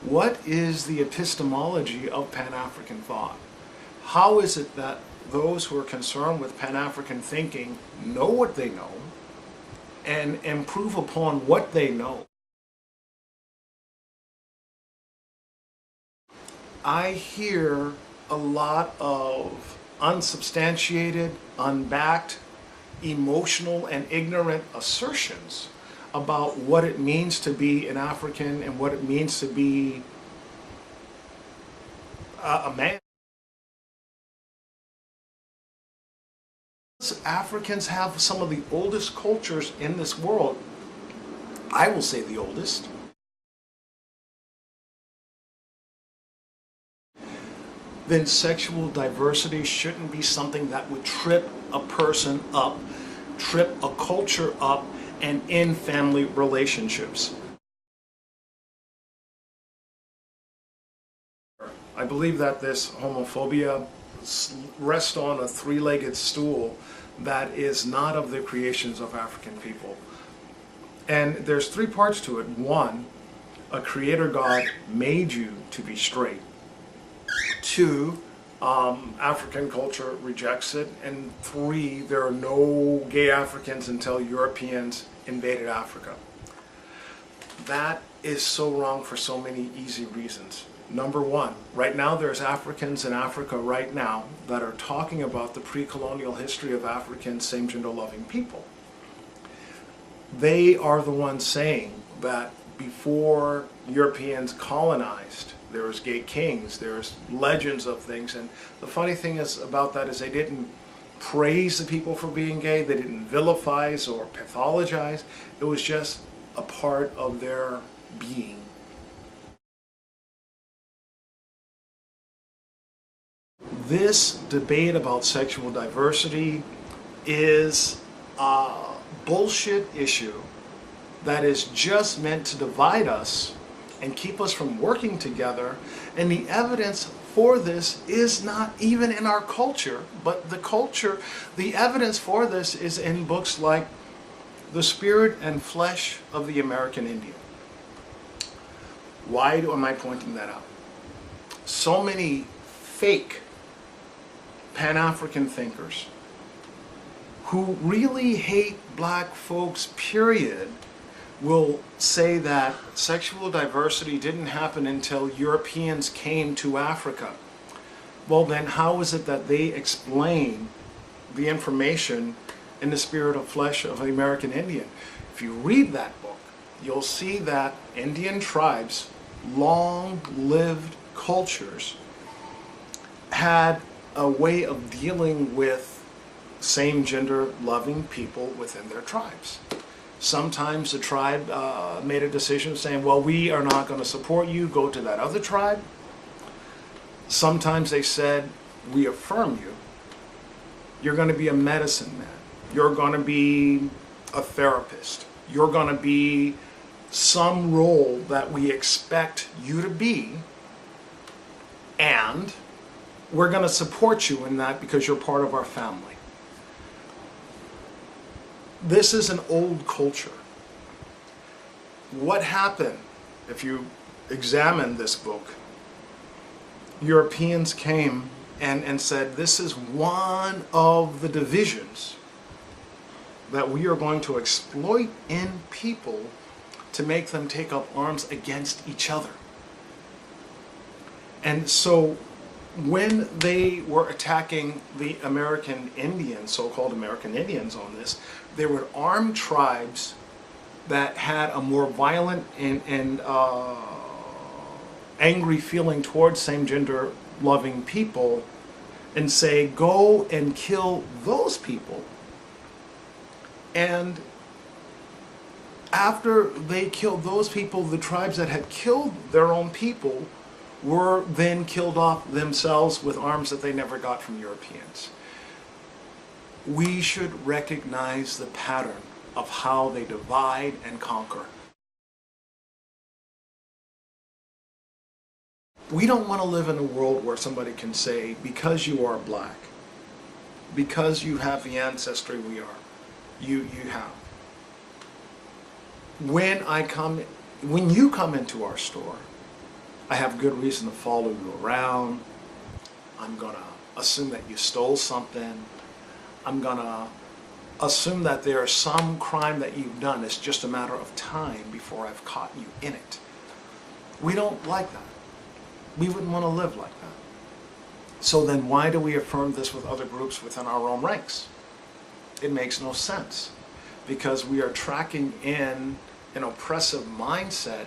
What is the epistemology of Pan-African thought? How is it that those who are concerned with Pan-African thinking know what they know and improve upon what they know? I hear a lot of unsubstantiated, unbacked, emotional, and ignorant assertions about what it means to be an African and what it means to be a man. Africans have some of the oldest cultures in this world. I will say the oldest. Then sexual diversity shouldn't be something that would trip a person up, trip a culture up, and end family relationships. I believe that this homophobia rests on a three-legged stool that is not of the creations of African people. And there's three parts to it. One, a creator God made you to be straight. Two, African culture rejects it. And three, there are no gay Africans until Europeans invaded Africa. That is so wrong for so many easy reasons. Number one, right now there's Africans in Africa right now that are talking about the pre-colonial history of African same-gender loving people. They are the ones saying that before Europeans colonized, there was gay kings, there's legends of things, and the funny thing is about that is they didn't praise the people for being gay, they didn't vilify or pathologize, it was just a part of their being. This debate about sexual diversity is a bullshit issue that is just meant to divide us and keep us from working together, and the evidence for this is not even in our culture, but the evidence for this is in books like The Spirit and Flesh of the American Indian. Why am I pointing that out? So many fake Pan-African thinkers who really hate black folks, period, will say that sexual diversity didn't happen until Europeans came to Africa. Well then, how is it that they explain the information in The Spirit of Flesh of the American Indian? If you read that book, you'll see that Indian tribes, long-lived cultures, had a way of dealing with same-gender loving people within their tribes. Sometimes the tribe made a decision saying, well, we are not going to support you, go to that other tribe. Sometimes they said, we affirm you. You're going to be a medicine man. You're going to be a therapist. You're going to be some role that we expect you to be, and we're going to support you in that because you're part of our family. This is an old culture. What happened if you examine this book? Europeans came and said, this is one of the divisions that we are going to exploit in people to make them take up arms against each other. And so when they were attacking the American Indians, so-called American Indians on this, they were armed tribes that had a more violent and angry feeling towards same-gender loving people, and say, go and kill those people. And after they killed those people, the tribes that had killed their own people were then killed off themselves with arms that they never got from Europeans. We should recognize the pattern of how they divide and conquer. We don't want to live in a world where somebody can say, because you are black, because you have the ancestry we are, you have. When you come into our store, I have good reason to follow you around. I'm going to assume that you stole something. I'm going to assume that there's some crime that you've done. It's just a matter of time before I've caught you in it. We don't like that. We wouldn't want to live like that. So then why do we affirm this with other groups within our own ranks? It makes no sense, because we are tracking in an oppressive mindset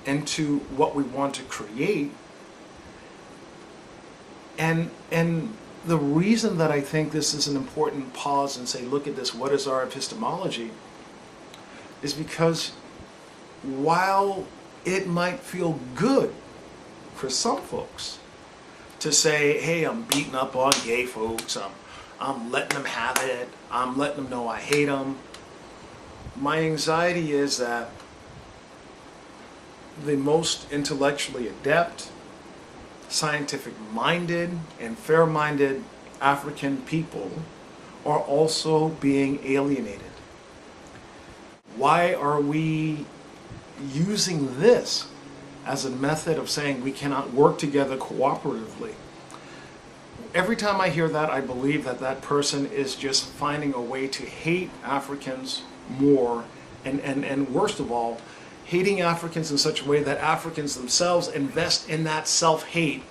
into what we want to create. And the reason that I think this is an important pause and say, look at this, what is our epistemology, is because while it might feel good for some folks to say, hey, I'm beating up on gay folks, I'm letting them have it, I'm letting them know I hate them, my anxiety is that the most intellectually adept, scientific-minded, and fair-minded African people are also being alienated. Why are we using this as a method of saying we cannot work together cooperatively? Every time I hear that, I believe that that person is just finding a way to hate Africans more, and worst of all, hating Africans in such a way that Africans themselves invest in that self-hate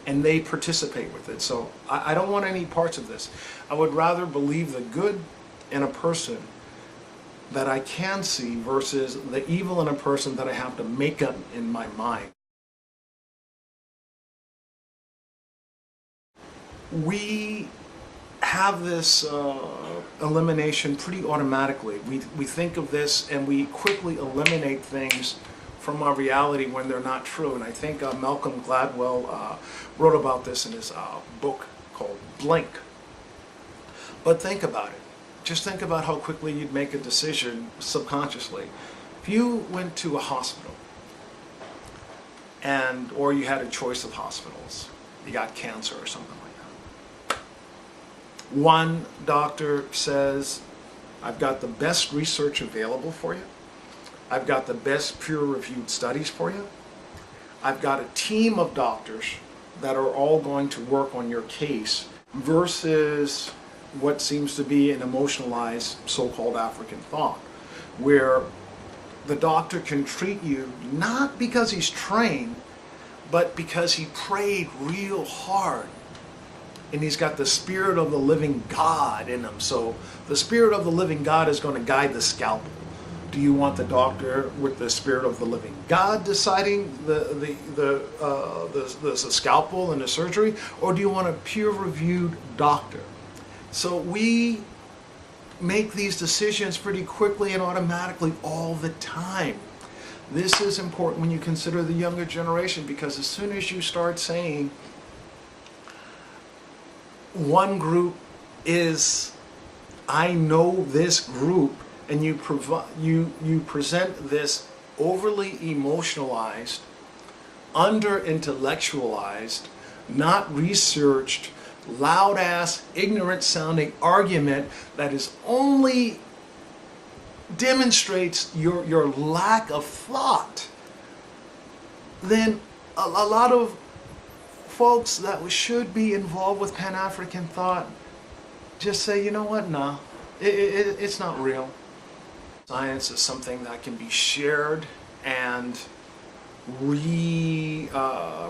and they participate with it. So I don't want any parts of this. I would rather believe the good in a person that I can see versus the evil in a person that I have to make up in my mind. We have this elimination pretty automatically. We think of this and we quickly eliminate things from our reality when they're not true. And I think Malcolm Gladwell wrote about this in his book called Blink. But think about it. Just think about how quickly you'd make a decision subconsciously. If you went to a hospital or you had a choice of hospitals, you got cancer or something like that. One doctor says, I've got the best research available for you. I've got the best peer-reviewed studies for you. I've got a team of doctors that are all going to work on your case, versus what seems to be an emotionalized so-called African thought, where the doctor can treat you not because he's trained, but because he prayed real hard. And he's got the spirit of the living God in him. So the spirit of the living God is going to guide the scalpel. Do you want the doctor with the spirit of the living God deciding the scalpel and the surgery, or do you want a peer-reviewed doctor? So we make these decisions pretty quickly and automatically all the time. This is important when you consider the younger generation, because as soon as you start saying one group is, I know this group, and you present this overly emotionalized, under-intellectualized, not researched, loud-ass, ignorant-sounding argument that is only demonstrates your lack of thought, then a lot of folks that should be involved with Pan-African thought just say, you know what, nah, it's not real. Science is something that can be shared and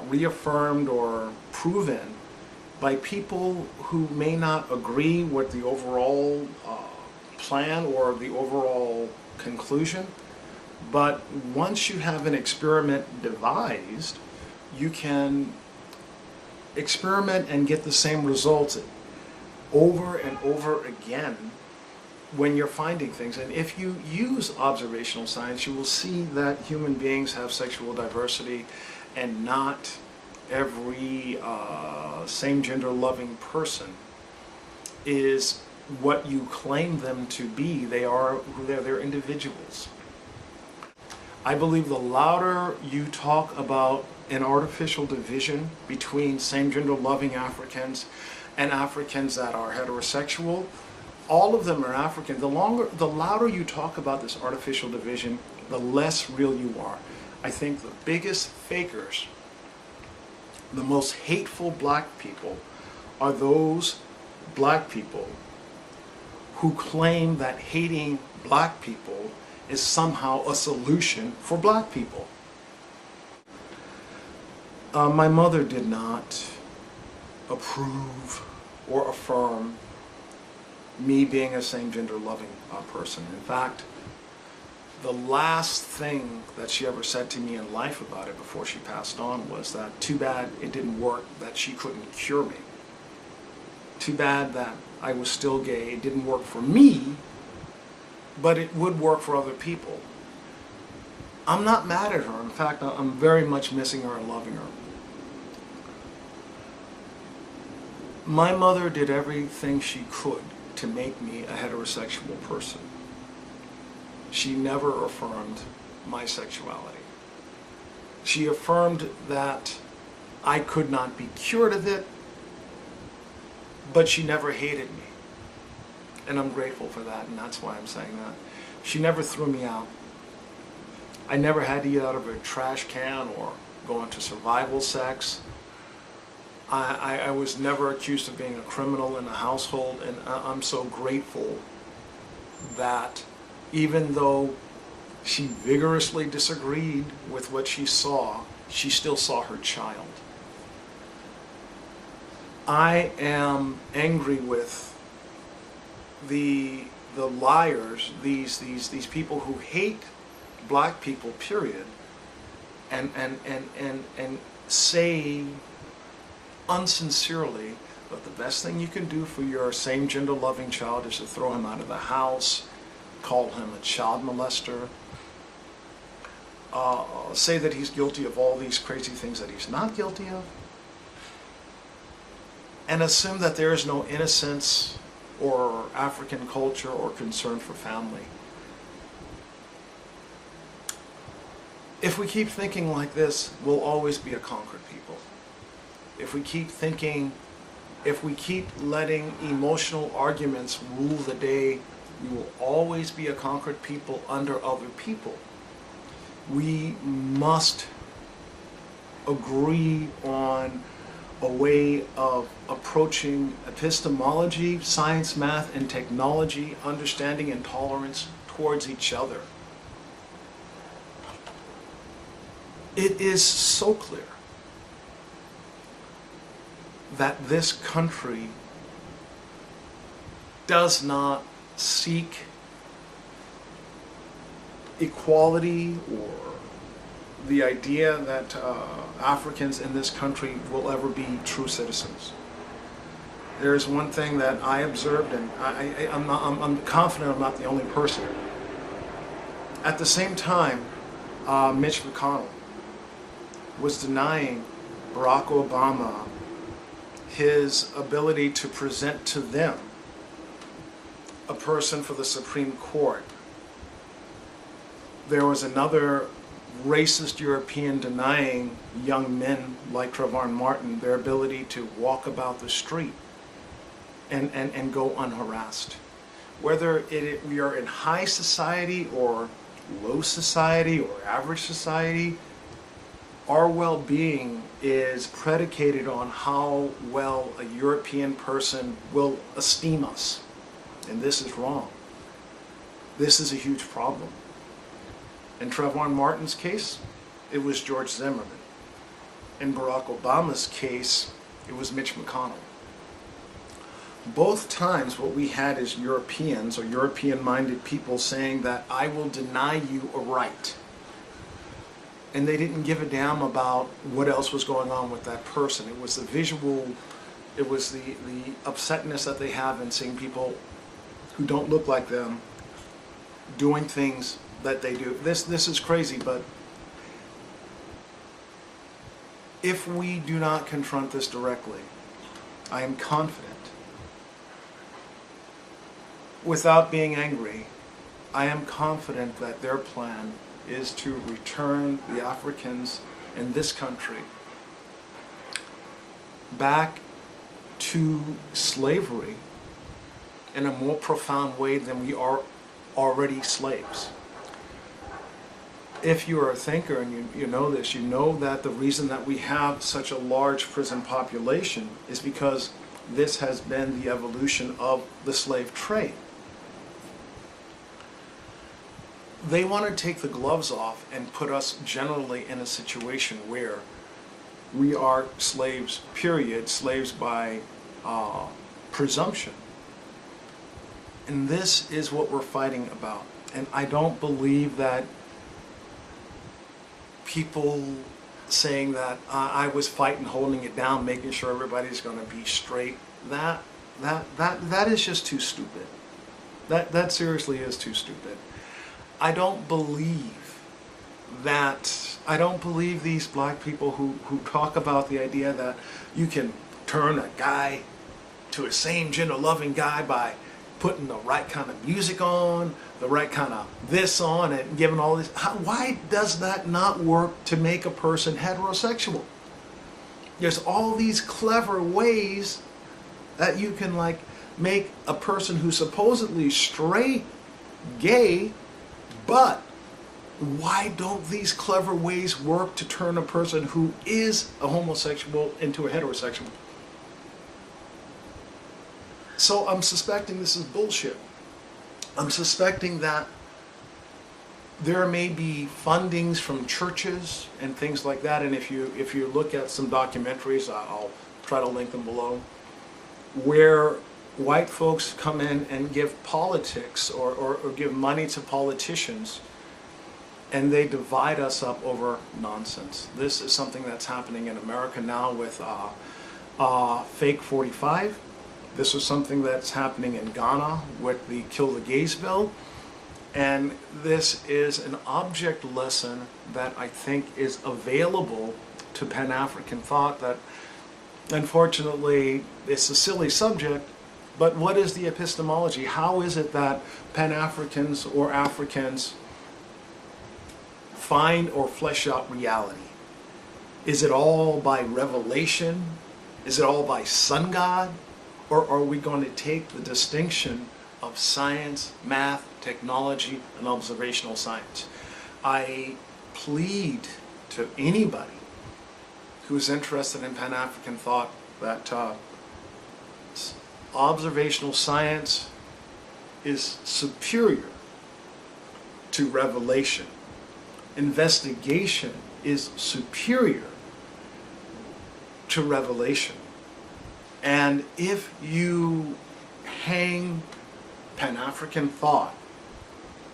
reaffirmed or proven by people who may not agree with the overall plan or the overall conclusion. But once you have an experiment devised, you can experiment and get the same results over and over again when you're finding things. And if you use observational science, you will see that human beings have sexual diversity, and not every same-gender loving person is what you claim them to be. They're individuals. I believe the louder you talk about an artificial division between same-gender loving Africans and Africans that are heterosexual, all of them are African. The louder you talk about this artificial division, the less real you are. I think the biggest fakers, the most hateful black people, are those black people who claim that hating black people is somehow a solution for black people. My mother did not approve or affirm me being a same-gender loving person. In fact, the last thing that she ever said to me in life about it before she passed on was that too bad it didn't work, that she couldn't cure me. Too bad that I was still gay. It didn't work for me, but it would work for other people. I'm not mad at her. In fact, I'm very much missing her and loving her. My mother did everything she could to make me a heterosexual person. She never affirmed my sexuality. She affirmed that I could not be cured of it, but she never hated me. And I'm grateful for that, and that's why I'm saying that. She never threw me out. I never had to eat out of a trash can or go into survival sex. I was never accused of being a criminal in the household, and I'm so grateful that even though she vigorously disagreed with what she saw, she still saw her child. I am angry with the liars, these people who hate black people, period, and say unsincerely that the best thing you can do for your same-gender loving child is to throw him out of the house, call him a child molester, say that he's guilty of all these crazy things that he's not guilty of, and assume that there is no innocence or African culture or concern for family. If we keep thinking like this, we'll always be a conquered people. If we keep thinking, if we keep letting emotional arguments rule the day, we will always be a conquered people under other people. We must agree on a way of approaching epistemology, science, math, and technology, understanding and tolerance towards each other. It is so clear that this country does not seek equality or the idea that Africans in this country will ever be true citizens. There's one thing that I observed, and I'm confident I'm not the only person. At the same time, Mitch McConnell was denying Barack Obama his ability to present to them a person for the Supreme Court. There was another racist European denying young men like Trayvon Martin their ability to walk about the street and go unharassed. Whether we are in high society or low society or average society, our well-being is predicated on how well a European person will esteem us. And this is wrong. This is a huge problem. In Trayvon Martin's case, it was George Zimmerman. In Barack Obama's case, it was Mitch McConnell. Both times what we had is Europeans or European-minded people saying that I will deny you a right. And they didn't give a damn about what else was going on with that person. It was the visual, it was the upsetness that they have in seeing people who don't look like them doing things that they do. This is crazy, but if we do not confront this directly, I am confident, without being angry, I am confident that their plan is to return the Africans in this country back to slavery in a more profound way than we are already slaves. if you're a thinker and you know this, you know that the reason that we have such a large prison population is because this has been the evolution of the slave trade. They want to take the gloves off and put us generally in a situation where we are slaves, period, slaves by presumption. And this is what we're fighting about. And I don't believe that people saying that I was fighting, holding it down, making sure everybody's going to be straight, that is just too stupid. That seriously is too stupid. I don't believe these black people who talk about the idea that you can turn a guy to a same gender loving guy by putting the right kind of music on, the right kind of this on, and giving all this. Why does that not work to make a person heterosexual? There's all these clever ways that you can like make a person who's supposedly straight gay, but why don't these clever ways work to turn a person who is a homosexual into a heterosexual? So I'm suspecting this is bullshit. I'm suspecting that there may be fundings from churches and things like that, and if you look at some documentaries, I'll try to link them below, where white folks come in and give politics or give money to politicians, and they divide us up over nonsense. This is something that's happening in America now with Fake 45. This is something that's happening in Ghana with the Kill the Gays bill. And this is an object lesson that I think is available to Pan-African thought that, unfortunately, it's a silly subject, but what is the epistemology? How is it that Pan-Africans or Africans find or flesh out reality? Is it all by revelation? Is it all by sun god? Or are we going to take the distinction of science, math, technology, and observational science? I plead to anybody who's interested in Pan-African thought that observational science is superior to revelation. Investigation is superior to revelation. And if you hang Pan-African thought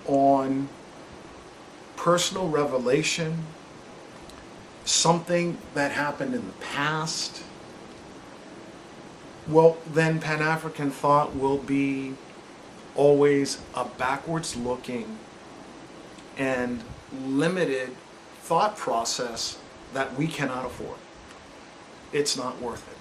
on personal revelation, something that happened in the past, well, then Pan-African thought will be always a backwards looking and limited thought process that we cannot afford. It's not worth it.